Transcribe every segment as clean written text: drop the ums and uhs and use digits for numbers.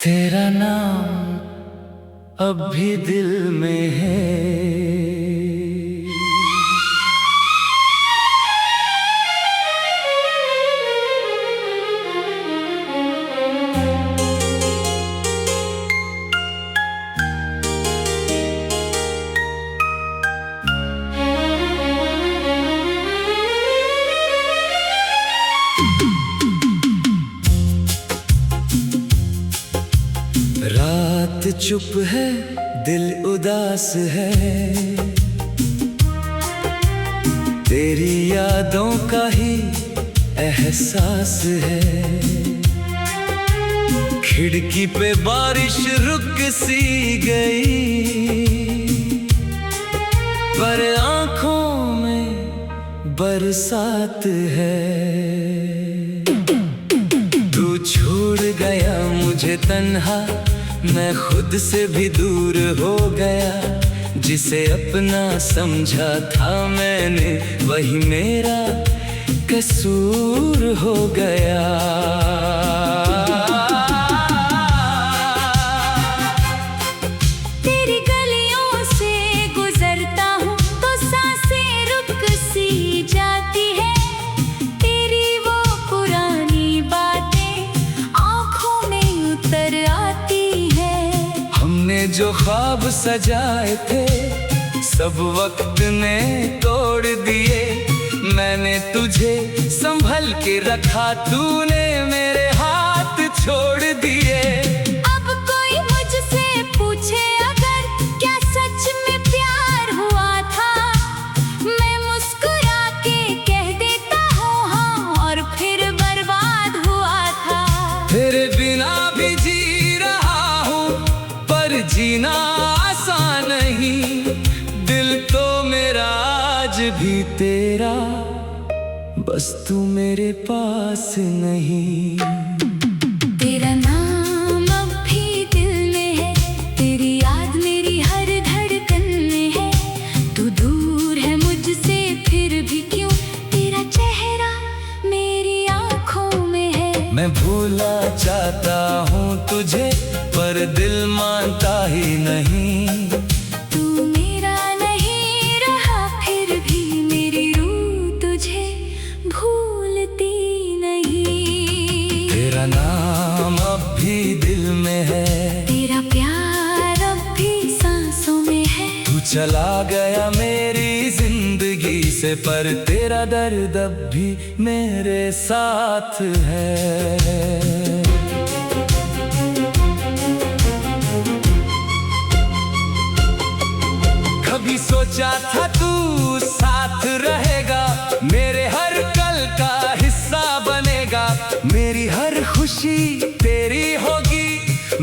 तेरा नाम अब भी दिल में है। रात चुप है, दिल उदास है, तेरी यादों का ही एहसास है। खिड़की पे बारिश रुक सी गई, पर आंखों में बरसात है। तू छोड़ गया मुझे तन्हा, मैं खुद से भी दूर हो गया। जिसे अपना समझा था मैंने, वही मेरा कसूर हो गया। तेरी गलियों से गुजरता हूँ तो सांसें रुक सी जाती है। तेरी वो पुरानी बातें आँखों में उतर आती है। हमने जो ख्वाब सजाए थे, सब वक्त ने तोड़ दिए। मैंने तुझे संभल के रखा, तूने मेरे हाथ छोड़ दिए। अब कोई मुझसे पूछे अगर क्या सच में प्यार हुआ था, मैं मुस्कुरा के कह देता हूँ हाँ, और फिर बर्बाद हुआ था। तेरे बिना भी जी रहा हूँ, पर जीना आसान नहीं। दिल तो मेरा आज भी तेरा, बस तू मेरे पास नहीं। तेरा नाम अब भी दिल में है, तेरी याद मेरी हर धड़कन में है। तू दूर है मुझसे फिर भी क्यों, तेरा चेहरा मेरी आँखों में है। मैं भूलना चाहता हूँ तुझे, पर दिल मानता ही नहीं। तू मेरा नहीं रहा फिर भी मेरी रूह तुझे भूलती नहीं। तेरा नाम अब भी दिल में है, तेरा प्यार अब भी सांसों में है। तू चला गया मेरी जिंदगी से, पर तेरा दर्द अब भी मेरे साथ है। कभी सोचा था तू साथ रहेगा, मेरे हर कल का हिस्सा बनेगा। मेरी हर खुशी तेरी होगी,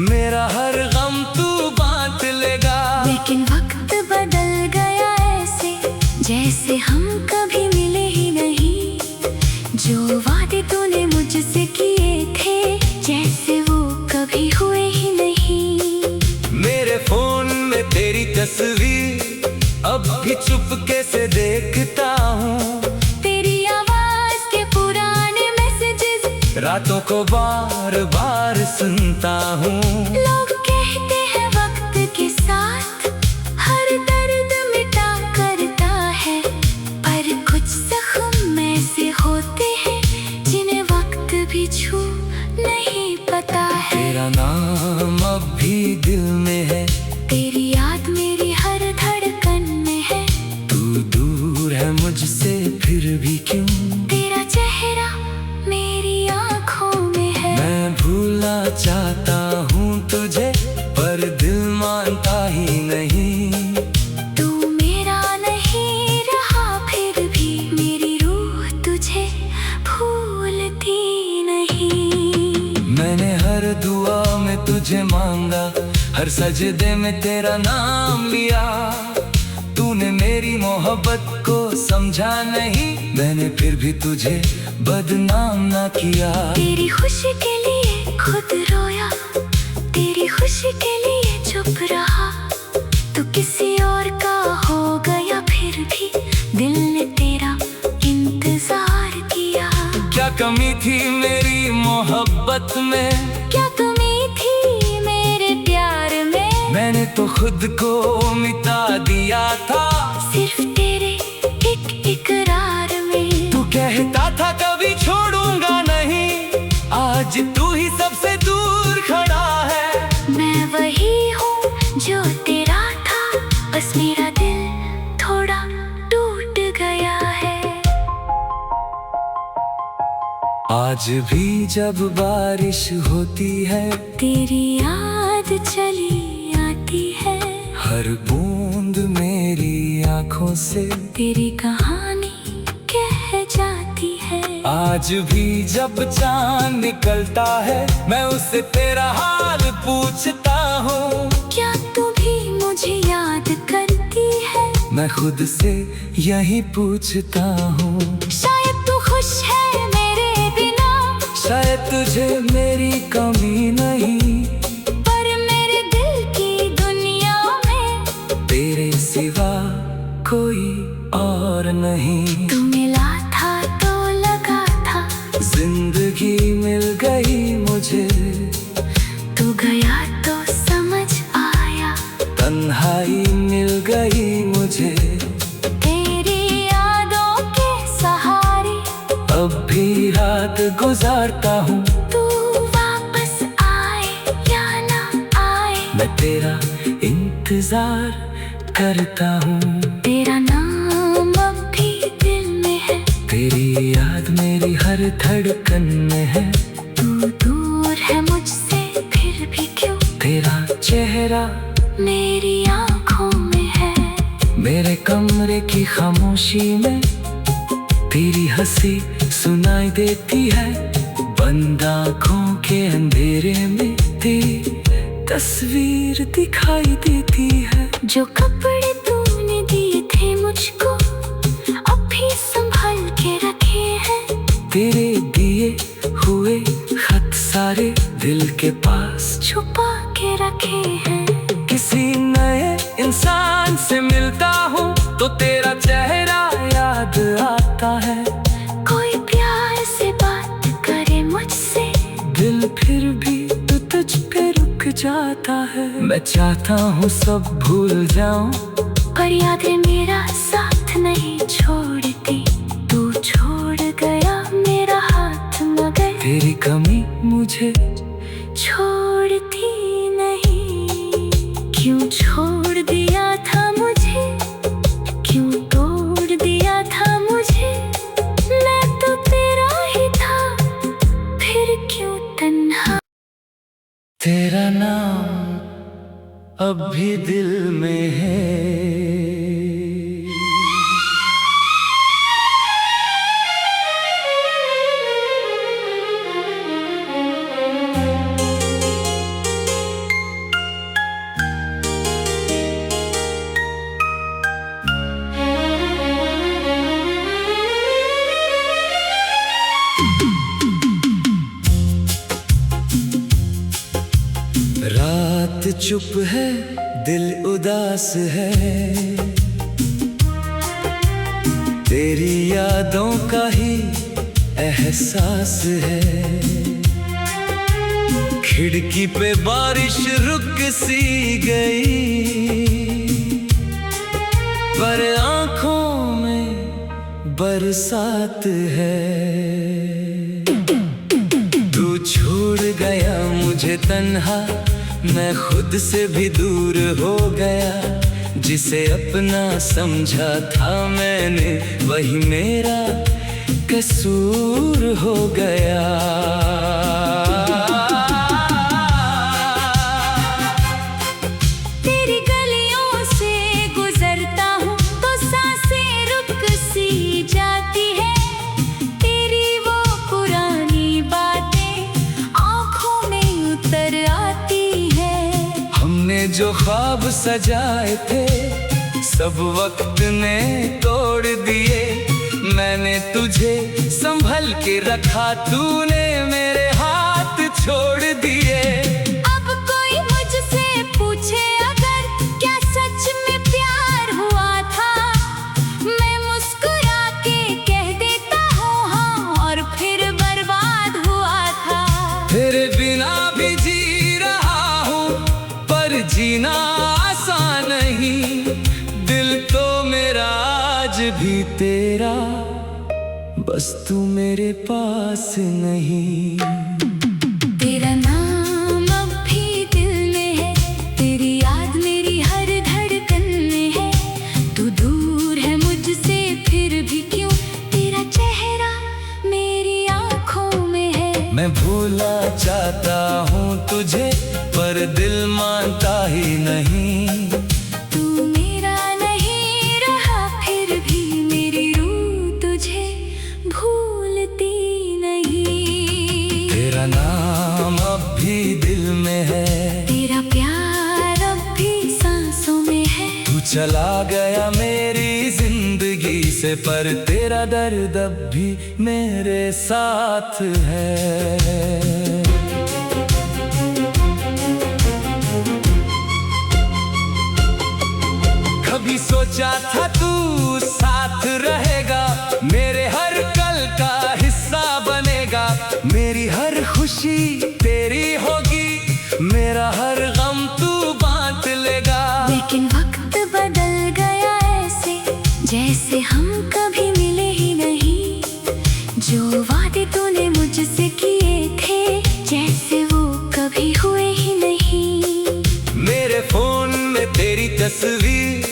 मेरा हर गम तू बांट लेगा। लेकिन वक्त बदल गया ऐसे, जैसे हम कभी मिले ही नहीं। जो वादे तूने मुझसे किए थे, जैसे वो कभी हुए ही नहीं। मेरे फोन में तेरी तस्वीर अब भी चुपके से देखता हूँ। तेरी आवाज के पुराने मैसेजेस रातों को बार बार सुनता हूँ। लोग कहते हैं वक्त के साथ हर दर्द मिटा करता है, पर कुछ जख्म ऐसे होते हैं जिन्हें वक्त भी छू नहीं पता है। तेरा नाम अब भी दिल में है, तेरी याद मेरी हर धड़कन में है। तू दूर है मुझसे फिर भी क्यों, तेरा चेहरा मेरी आँखों में है। मैं भूलना चाहता हूँ तुझे, पर दिल मानता ही नहीं। तू मेरा नहीं रहा फिर भी मेरी रूह तुझे भूलती नहीं। मैंने हर दुआ में तुझे मांगा, हर सजदे में तेरा नाम लिया। तूने मेरी मोहब्बत को समझा नहीं, मैंने फिर भी तुझे बदनाम ना किया। तेरी खुशी के लिए खुद रोया, तेरी खुशी के लिए चुप रहा। तू किसी और का हो गया फिर भी दिल ने तेरा इंतजार किया। क्या कमी थी मेरी मोहब्बत में, क्या कमी थी तो खुद को मिटा दिया था सिर्फ तेरे एक इकरार में। तू कहता था कभी छोड़ूंगा नहीं, आज तू ही सबसे दूर खड़ा है। मैं वही हूँ जो तेरा था, बस मेरा दिल थोड़ा टूट गया है। आज भी जब बारिश होती है तेरी याद चली आती है, हर बूंद मेरी आंखों से तेरी कहानी कह जाती है। आज भी जब चांद निकलता है मैं उससे तेरा हाल पूछता हूँ। क्या तू भी मुझे याद करती है? मैं खुद से यही पूछता हूँ। शायद तू खुश है मेरे बिना, शायद तुझे मेरी कमी नहीं, पर मेरे दिल की दुनिया में तेरे सिवा कोई और नहीं। तू मिला था तो लगा था जिंदगी मिल गई मुझे, तू गया तो समझ आया तन्हाई मिल गई मुझे। तेरी यादों के सहारे अब भी रात गुजारता हूँ, तू वापस आए या ना आए मैं तेरा इंतजार करता हूँ। तेरा नाम अब भी दिल में है, तेरी याद मेरी हर धड़कन में है। तू दूर है मुझसे फिर भी क्यों तेरा चेहरा मेरी आँखों में है। मेरे कमरे की खामोशी में तेरी हंसी सुनाई देती है, बंद आँखों के अंधेरे में तेरी तस्वीर दिखाई देती है। जो कपड़े तूने दिए थे मुझको अब भी संभाल के रखे हैं, तेरे दिए हुए खत सारे दिल के पास छुपा के रखे हैं। किसी नए इंसान से मिलता हूँ तो तेरा चेहरा याद आता है। कोई प्यार से बात करे मुझसे, दिल फिर भी तो तुझ पे रुक जाता है। मैं चाहता हूँ सब भूल जाऊं, पर यादें मेरा साथ नहीं छोड़ती। तू छोड़ गया मेरा हाथ मगर तेरी कमी मुझे छोड़ती नहीं। क्यों छोड़ दिया था मुझे, क्यों तोड़ दिया था मुझे? मैं तो तेरा ही था, फिर क्यों तन्हा? तेरा नाम अब भी दिल में है। रात चुप है, दिल उदास है, तेरी यादों का ही एहसास है। खिड़की पे बारिश रुक सी गई, पर आंखों में बरसात है। तू छोड़ गया मुझे तन्हा, मैं खुद से भी दूर हो गया। जिसे अपना समझा था मैंने, वही मेरा कसूर हो गया। तेरी गलियों से गुजरता हूँ तो सांसें रुक सी जाती है। तेरी वो पुरानी बातें आँखों में उतर आती है। हमने जो ख्वाब सजाए थे सब वक्त ने तोड़ दिए। मैंने तुझे संभल के रखा, तूने मेरे हाथ छोड़ दिए। अब कोई मुझसे पूछे अगर क्या सच में प्यार हुआ था, मैं मुस्कुरा के कह देता हूँ हाँ, और फिर बर्बाद हुआ था। तेरे बिना भी जी रहा हूँ, पर जीना बस तू मेरे पास नहीं। तेरा नाम अब भी दिल में है, तेरी याद मेरी हर धड़कन में है। तू दूर है मुझसे फिर भी क्यों, तेरा चेहरा मेरी आँखों में है। मैं भूलना चाहता हूँ तुझे पर दिल मानता ही नहीं। तू मेरा नहीं रहा फिर भी मेरी रूह तुझे भूलती नहीं। तेरा नाम अब भी दिल में है, तेरा प्यार अब भी सांसों में है। तू चला गया मेरी जिंदगी से पर तेरा दर्द अब भी मेरे साथ है। कभी सोचा था तू साथ रहेगा, मेरे हर कल का हिस्सा बनेगा। मेरी हर खुशी तेरी होगी, मेरा हर गम तू बांट लेगा। लेकिन वक्त बदल गया ऐसे जैसे हम कभी मिले ही नहीं। जो वादे तूने मुझसे किए थे जैसे वो कभी हुए ही नहीं। मेरे फोन में तेरी तस्वीर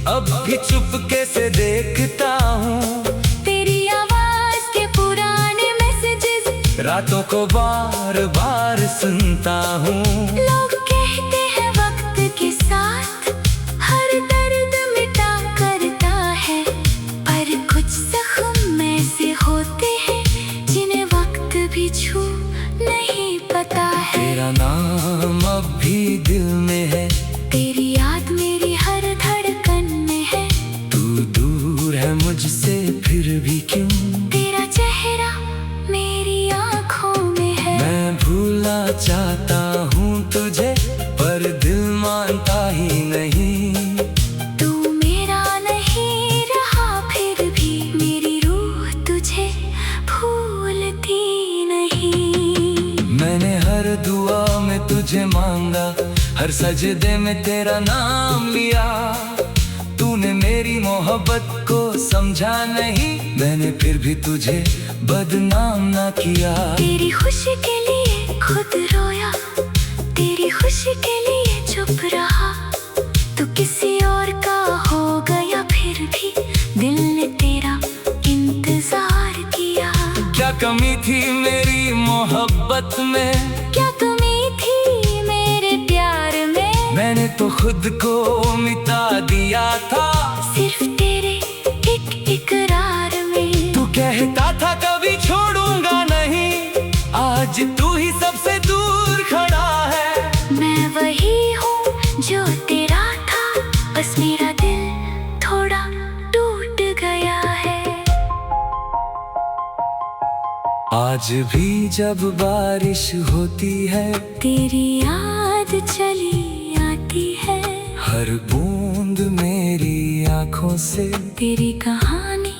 अब भी चुपके से देखता हूँ। तेरी आवाज के पुराने मैसेजेस रातों को बार बार सुनता हूँ। लोग कहते हैं वक्त के साथ हर दर्द मिटा करता है, पर कुछ जख्म ऐसे होते हैं जिन्हें वक्त भी छू नहीं पता है। तेरा नाम अब भी दिल में है, तेरी याद मेरी हर धड़कन में है। तू दूर है मुझसे फिर भी क्यों, तेरा चेहरा मेरी आँखों में है। मैं भूलना चाहता हूँ तुझे पर दिल मानता ही नहीं। तू मेरा नहीं रहा फिर भी मेरी रूह तुझे भूलती नहीं। मैंने हर दुआ में तुझे मांगा, हर सजदे में तेरा नाम लिया। तूने मेरी मोहब्बत को समझा नहीं, मैंने फिर भी तुझे बदनाम ना किया। तेरी खुशी के लिए खुद रोया, तेरी खुशी के लिए चुप रहा। तू किसी और का हो गया फिर भी दिल ने तेरा इंतजार किया। क्या कमी थी मेरी मोहब्बत में, क्या कमी थी मेरे प्यार में। मैंने तो खुद को मिटा दिया था सिर्फ तेरे एक इकरार में। तू कहता था कभी छोड़ूंगा नहीं, आज तू ही सबसे दूर खड़ा है। मैं वही हूँ जो तेरा था, बस मेरा दिल थोड़ा टूट गया है। आज भी जब बारिश होती है, तेरी याद चली आती है। हर बूंद मेरी आँखों से तेरी कहानी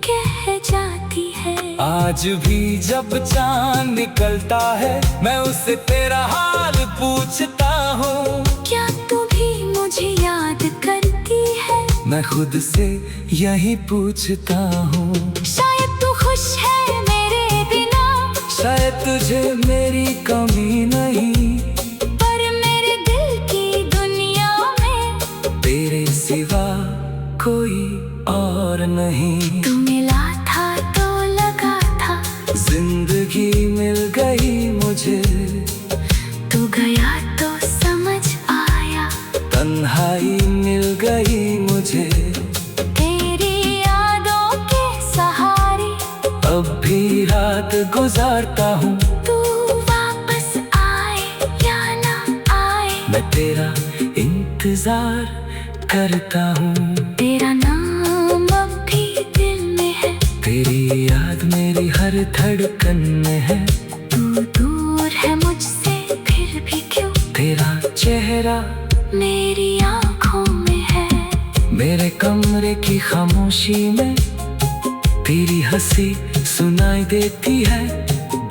कह जाती है। आज भी जब चांद निकलता है, मैं उससे तेरा हाल पूछता हूँ। क्या तू भी मुझे याद करती है? मैं खुद से यही पूछता हूँ। शायद तू खुश है मेरे बिना, शायद तुझे मेरी कमी नहीं, पर मेरे दिल की दुनिया में तेरे सिवा कोई और नहीं। तू मिला था तो लगा था जिंदगी मिल गई मुझे, तू गया तो समझ आया तन्हाई मिल गई मुझे। तेरी यादों के सहारे अब भी रात गुजारता हूँ, तू वापस आए या ना आए मैं तेरा इंतजार करता हूँ। तेरा नाम अब भी दिल में है, तेरी याद मेरी हर धड़कन में है। तू दूर है मुझसे फिर भी क्यों, तेरा चेहरा मेरी आँखों में है। मेरे कमरे की खामोशी में तेरी हंसी सुनाई देती है।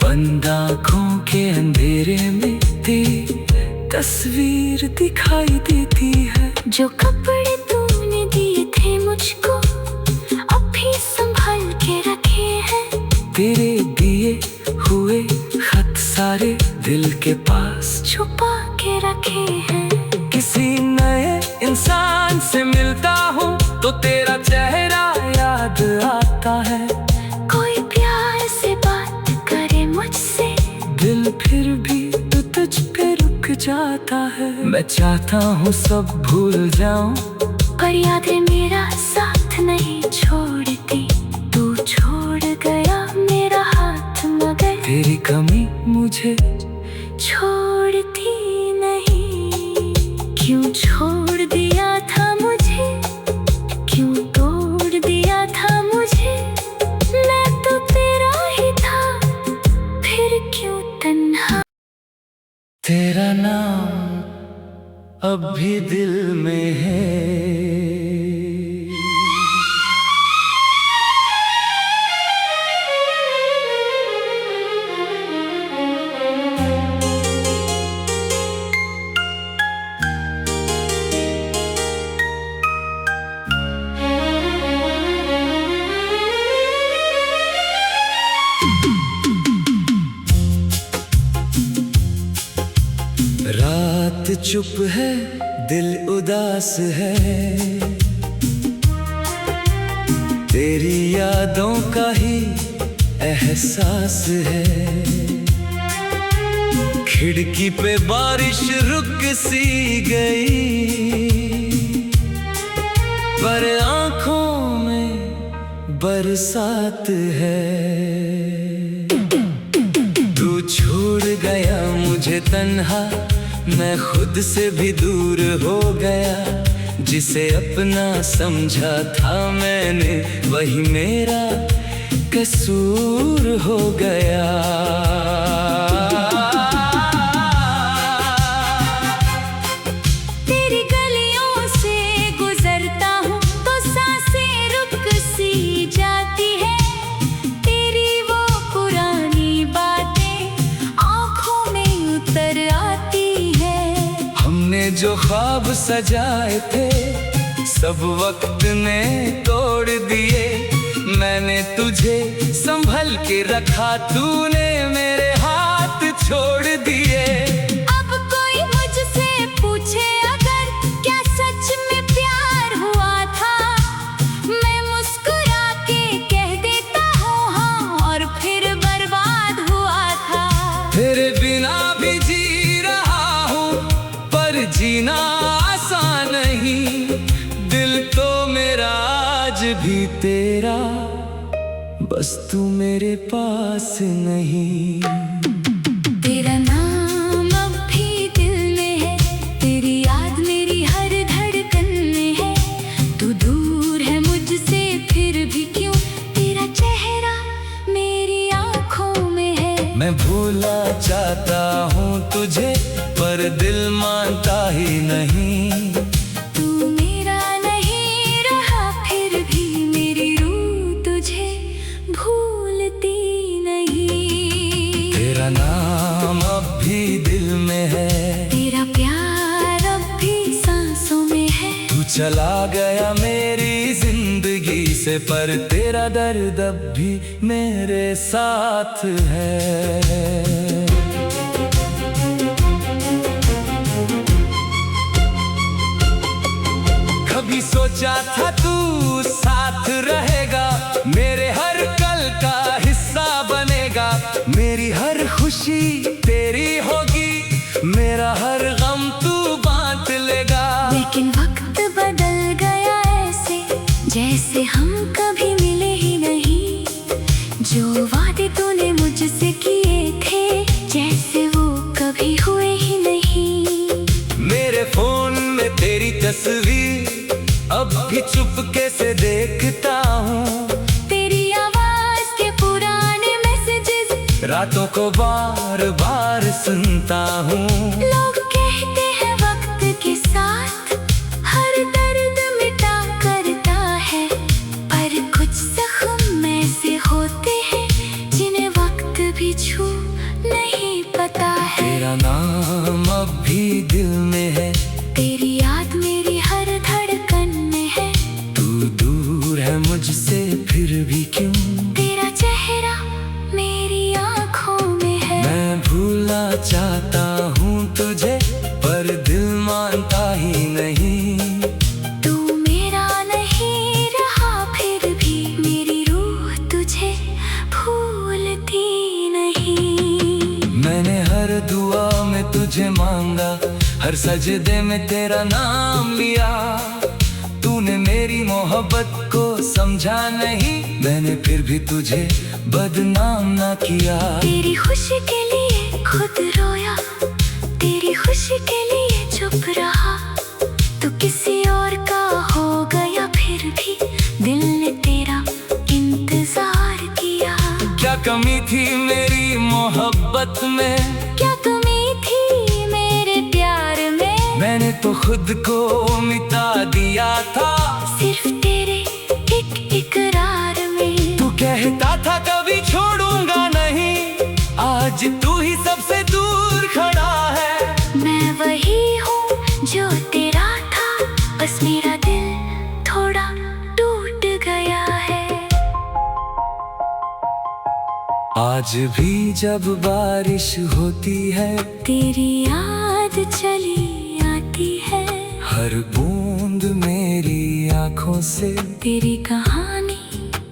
बंद आँखों के अंधेरे में तेरी तस्वीर दिखाई देती है। जो कपड़े तूने दिए थे मुझको अब भी संभाल के रखे हैं। तेरे दिए हुए खत सारे दिल के पास छुपा के रखे हैं। किसी नए इंसान से मिलता हूँ तो तेरा चेहरा याद आता है। कोई प्यार से बात करे मुझसे, दिल फिर भी तो तुझ पे रुक जाता है। मैं चाहता हूँ सब भूल जाऊं, पर यादें मेरा साथ नहीं छोड़ती। तू छोड़ गया मेरा हाथ, मगर तेरी कमी मुझे छोड़ती नहीं। क्यों छोड़ दिया था मुझे, क्यों तोड़ दिया था मुझे। मैं तो तेरा ही था, फिर क्यों तन्हा। तेरा नाम अब भी दिल में है। रात चुप है, दिल उदास है, तेरी यादों का ही एहसास है। खिड़की पे बारिश रुक सी गई, पर आंखों में बरसात है। तू छोड़ गया मुझे तन्हा, मैं खुद से भी दूर हो गया। जिसे अपना समझा था मैंने, वही मेरा कसूर हो गया। तेरी गलियों से गुजरता हूँ तो सांसें रुक सी जाती है। तेरी वो पुरानी बातें आँखों में उतर आती है। हमने जो ख्वाब सजाए थे सब वक्त ने तोड़ दिए। मैंने तुझे संभल के रखा, तूने मेरे हाथ छोड़ दिए। अब कोई मुझसे पूछे अगर क्या सच में प्यार हुआ था, मैं मुस्कुरा के कह देता हूँ हाँ, और फिर बर्बाद हुआ था। तेरे बिना भी जी रहा हूँ, पर जीना आसान नहीं। दिल तो मेरा आज भी तेरा, बस तू मेरे पास नहीं। तेरा नाम अब भी दिल में है, तेरी याद मेरी हर धड़कन में है। तू दूर है मुझसे फिर भी क्यों, तेरा चेहरा मेरी आँखों में है। मैं भूलना चाहता हूँ तुझे, पर दिल मानता ही नहीं। तू मेरा नहीं रहा फिर भी मेरी रूह तुझे भूलती नहीं। तेरा नाम अब भी दिल में है, तेरा प्यार अब भी सांसों में है। तू चला गया मेरी जिंदगी से, पर तेरा दर्द अब भी मेरे साथ है। कभी सोचा था तू साथ रहेगा, मेरे हर कल का हिस्सा बनेगा। मेरी हर खुशी तेरी होगी, मेरा हर गम तू बांट लेगा। लेकिन वक्त बदल गया ऐसे, जैसे हम कभी मिले ही नहीं। जो वादे तूने मुझसे किए थे, जैसे वो कभी हुए ही नहीं। मेरे फोन में तेरी तस्वीर अब भी चुपके से देखता हूँ। तेरी आवाज के पुराने मैसेजेस रातों को बार बार सुनता हूँ। लोग कहते हैं वक्त के साथ हर दर्द मिटा करता है, पर कुछ जख्म ऐसे होते हैं जिन्हें वक्त भी छू नहीं पता है। तेरा नाम अब भी दिल में है, तेरी याद मेरी हर धड़कन में है। तू दूर है मुझसे फिर भी क्यों, तेरा चेहरा तुझे मांगा, हर सजदे में तेरा नाम लिया। तूने मेरी मोहब्बत को समझा नहीं, मैंने फिर भी तुझे बदनाम ना किया। तेरी खुशी के लिए खुद रोया, तेरी खुशी के लिए चुप रहा। तू किसी और का हो गया, फिर भी दिल ने तेरा इंतजार किया। क्या कमी थी मेरी मोहब्बत में, क्या कमी थी मेरे प्यार में? मैंने तो खुद को मिटा दिया था सिर्फ तेरे एक इकरार में। तू कहता था कभी छोड़ूंगा नहीं, आज तू ही सबसे दूर खड़ा है। मैं वही हूँ जो तेरा था, बस मेरा दिल थोड़ा टूट गया है। आज भी जब बारिश होती है, तेरी याद चली आती है। हर बूंद मेरी आँखों से तेरी कहानी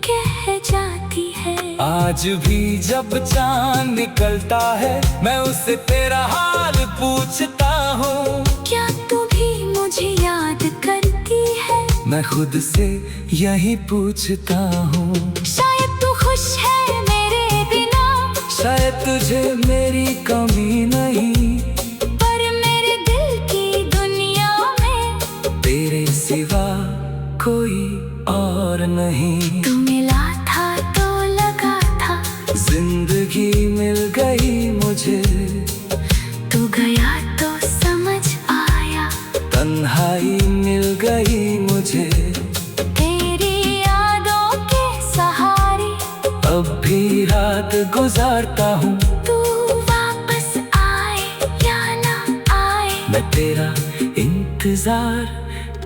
कह जाती है। आज भी जब चांद निकलता है, मैं उससे तेरा हाल पूछता हूँ। क्या तू भी मुझे याद करती है? मैं खुद से यही पूछता हूँ। शायद तू खुश है मेरे बिना, शायद तुझे मेरी कमी नहीं, पर मेरे दिल की दुनिया में तेरे सिवा कोई और नहीं। तू मिला था तो लगा था जिंदगी मिल गई मुझे, तू गया तो समझ आया। तन्हाई मिल गई मुझे, तेरी यादों के सहारे अब भी रात गुजारता हूँ। तू वापस आए या ना आए, मैं तेरा इंतजार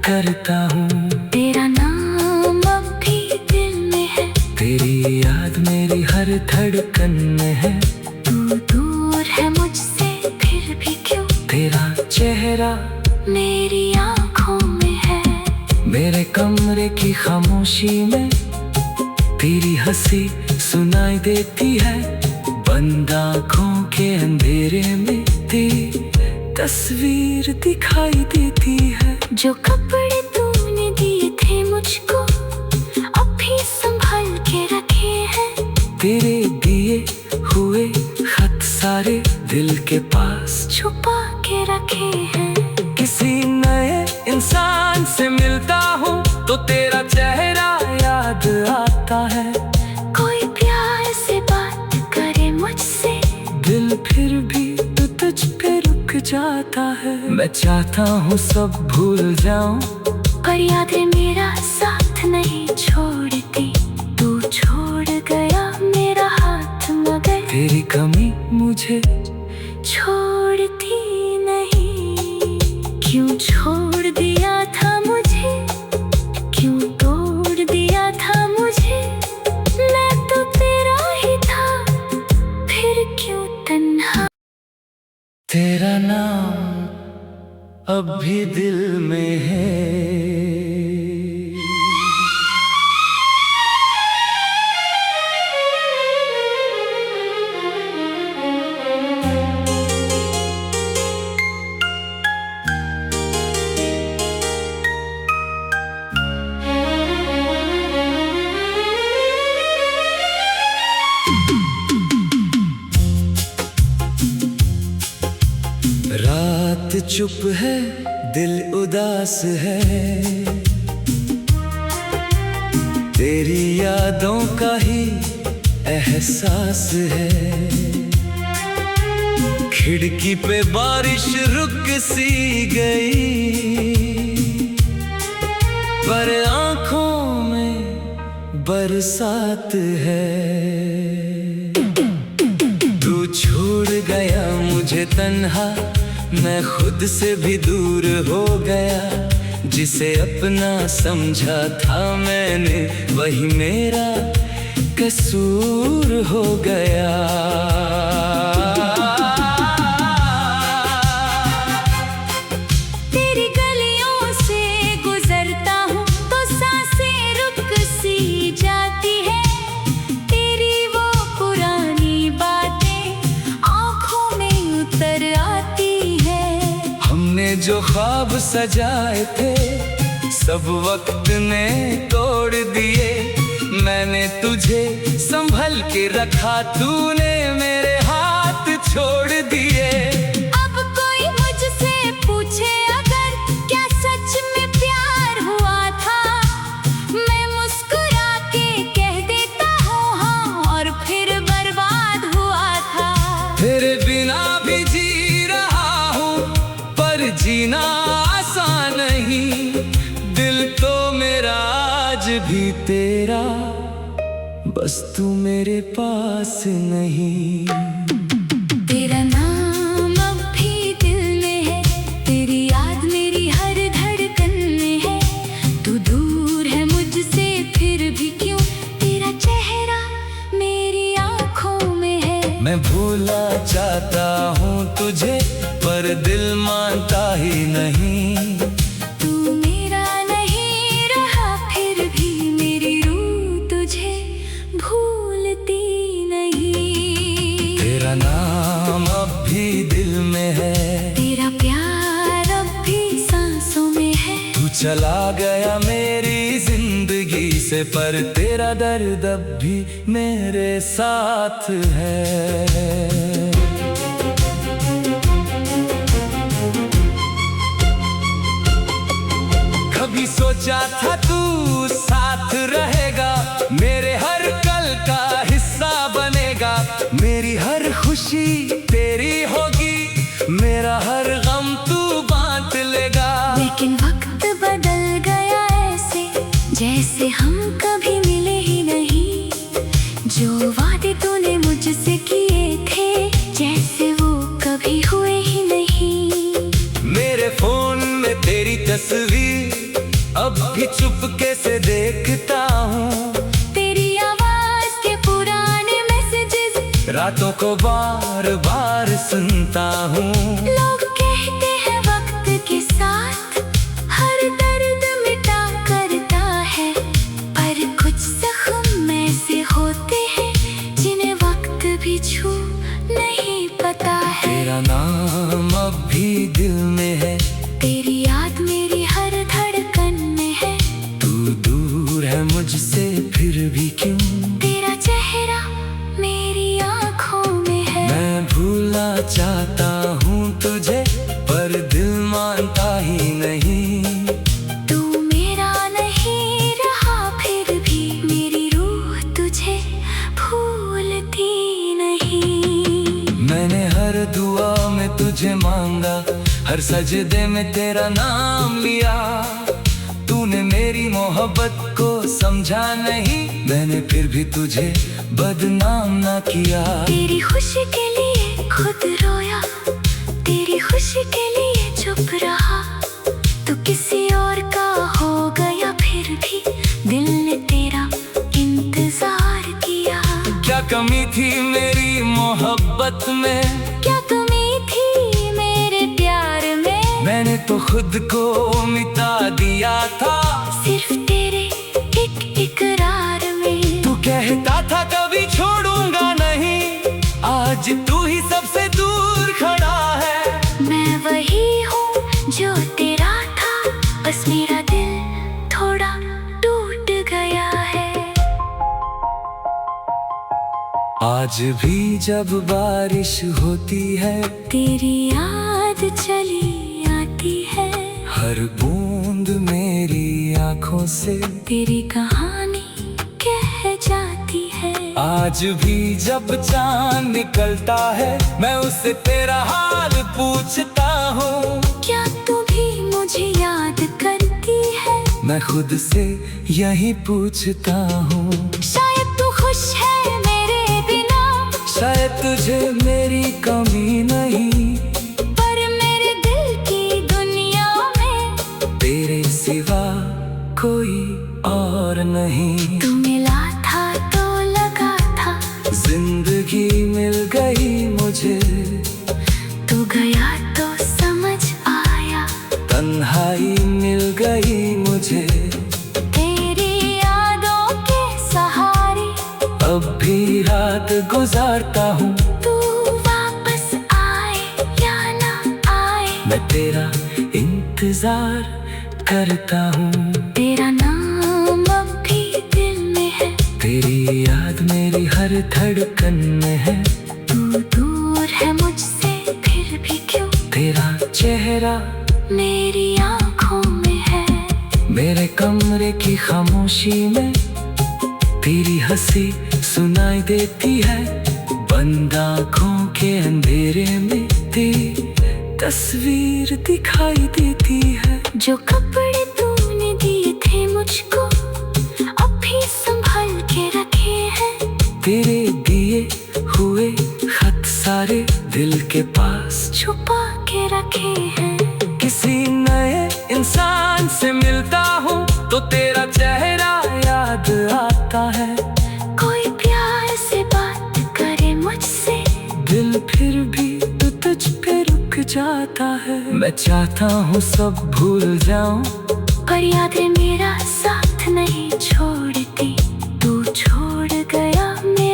करता हूँ। तेरा नाम अब भी दिल में है, तेरी याद मेरी हर धड़कन में है। तू दूर है मुझसे फिर भी क्यों, तेरा चेहरा मेरी आँखों में है। मेरे कमरे की खामोशी में तेरी हंसी सुनाई देती है। बंद आँखों के अंधेरे में तेरी तस्वीर दिखाई देती है। जो कपड़े तूने दिए थे मुझको, अब भी संभाल के रखे हैं। तेरे दिए हुए खत सारे दिल के पास छुपा के रखे हैं। किसी नए इंसान से मिलता हूँ तो तेरा चेहरा याद आता है। कोई प्यार से बात करे मुझसे, दिल फिर भी तो तुझ पे रुक जाता है। मैं चाहता हूँ सब भूल जाऊं, पर यादें मेरा साथ नहीं छोड़ती। तू छोड़ गया मेरा हाथ, मगर तेरी कमी मुझे छोड़ती नहीं। क्यों छोड़ दिया था मुझे, क्यों तोड़ दिया था मुझे? मैं तो तेरा ही था, फिर क्यों तन्हा। तेरा नाम अब भी दिल में है। रात चुप है, दिल उदास है, तेरी यादों का ही एहसास है। खिड़की पे बारिश रुक सी गई, पर आंखों में बरसात है। तू छोड़ गया मुझे तन्हा, मैं खुद से भी दूर हो गया। जिसे अपना समझा था मैंने, वही मेरा कसूर हो गया। तेरी गलियों से गुजरता हूँ तो सांसें रुक सी जाती है। तेरी वो पुरानी बातें आँखों में उतर आती तूने जो ख्वाब सजाए थे सब वक्त ने तोड़ दिए। मैंने तुझे संभल के रखा, तूने मेरे हाथ छोड़ दिए। अब कोई मुझसे पूछे अगर क्या सच में प्यार हुआ था, मैं मुस्कुरा के कह देता हूँ हाँ, और फिर बर्बाद हुआ था। तेरे बिना भी जी रहा हूँ पर जीना आसान नहीं। दिल तो मेरा आज भी तेरा, बस तू मेरे पास नहीं। तेरा नाम अब भी दिल में है, तेरी याद मेरी हर धड़कन में है। तू दूर है मुझसे फिर भी क्यों, तेरा चेहरा मेरी आँखों में है। मैं भूलना चाहता हूँ तुझे पर दिल मानता ही नहीं। तू मेरा नहीं रहा फिर भी मेरी रूह तुझे भूलती नहीं। तेरा नाम अब भी दिल में है, तेरा प्यार अब भी सांसों में है। तू चला गया मेरी जिंदगी से पर तेरा दर्द अब भी मेरे साथ है। कभी सोचा था तू साथ रहेगा, मेरे हर कल का हिस्सा बनेगा। मेरी हर खुशी तेरी होगी, मेरा हर गम तू बांट लेगा। लेकिन वक्त बदल गया ऐसे जैसे हम कभी मिले ही नहीं। जो वादे तूने मुझसे किए थे जैसे वो कभी हुए ही नहीं। मेरे फोन में तेरी तस्वीर अब भी चुपके से देखता हूँ। तेरी आवाज के पुराने मैसेजेस रातों को बार बार सुनता हूँ। लोग कहते हैं वक्त के साथ हर दर्द मिटा करता है, पर कुछ जख्म ऐसे होते हैं जिन्हें वक्त भी छू नहीं पता है। तेरा नाम अब भी दिल में है, तेरी याद मेरी हर धड़कन में है। तू दूर है मुझसे फिर भी क्यों, तेरा चेहरा मेरी आँखों में है। मैं भूलना चाहता हूँ तुझे पर दिल मानता ही नहीं। तू मेरा नहीं रहा फिर भी मेरी रूह तुझे भूलती नहीं। मैंने हर दुआ में तुझे मांगा, हर सजदे में तेरा नाम लिया। तूने मेरी मोहब्बत को समझा नहीं, मैंने फिर भी तुझे बदनाम ना किया। तेरी खुशी के लिए खुद रोया, तेरी खुशी के लिए चुप रहा। तू किसी और का हो गया फिर भी दिल ने तेरा इंतजार किया। क्या कमी थी मेरी मोहब्बत में, क्या कमी थी मेरे प्यार में। मैंने तो खुद को मिटा दिया था सिर्फ तेरे एक इकरार में। तू कहता था कभी छोड़ूंगा नहीं, आज तू ही सबसे दूर खड़ा है। मैं वही हूँ जो तेरा था, बस मेरा दिल थोड़ा टूट गया है। आज भी जब बारिश होती है तेरी याद चली आती है। हर बूंद मेरी आँखों से तेरी कहानी कह जाती है। आज भी जब चांद निकलता है मैं उससे तेरा हाल पूछता हूँ। क्या तू भी मुझे याद करती है? मैं खुद से यही पूछता हूँ। शायद तू खुश है मेरे बिना, शायद तुझे मेरी कमी नहीं, पर मेरे दिल की दुनिया में तेरे सिवा कोई और नहीं। तू मिला था तो लगा था जिंदगी मिल गई मुझे, तू गया तो समझ आया तन्हाई मिल गई मुझे। तेरी यादों के सहारे अब भी रात गुजारता हूँ। तू वापस आए मैं तेरा इंतजार करता हूँ। तेरा नाम अब भी दिल में है, तेरी याद मेरी हर धड़कन में है। तू दूर है मुझसे फिर भी क्यों, तेरा चेहरा मेरी आँखों में है। मेरे कमरे की खामोशी में तेरी हंसी सुनाई देती है। बंद आँखों के अंधेरे में तेरी तस्वीर दिखाई देती है। जो कपड़े तूने दिए थे मुझको अब भी संभाल के रखे हैं। तेरे दिए हुए खत सारे दिल के पास छुपा के रखे हैं। किसी नए इंसान से मिलता हूँ तो तेरा चेहरा याद आता है। कोई प्यार से बात करे मुझसे, दिल फिर भी तो तुझ पे रुक जाता है। मैं चाहता हूँ सब भूल जाऊं, पर यादें मेरा साथ नहीं छोड़ती। तू छोड़ गया मेरा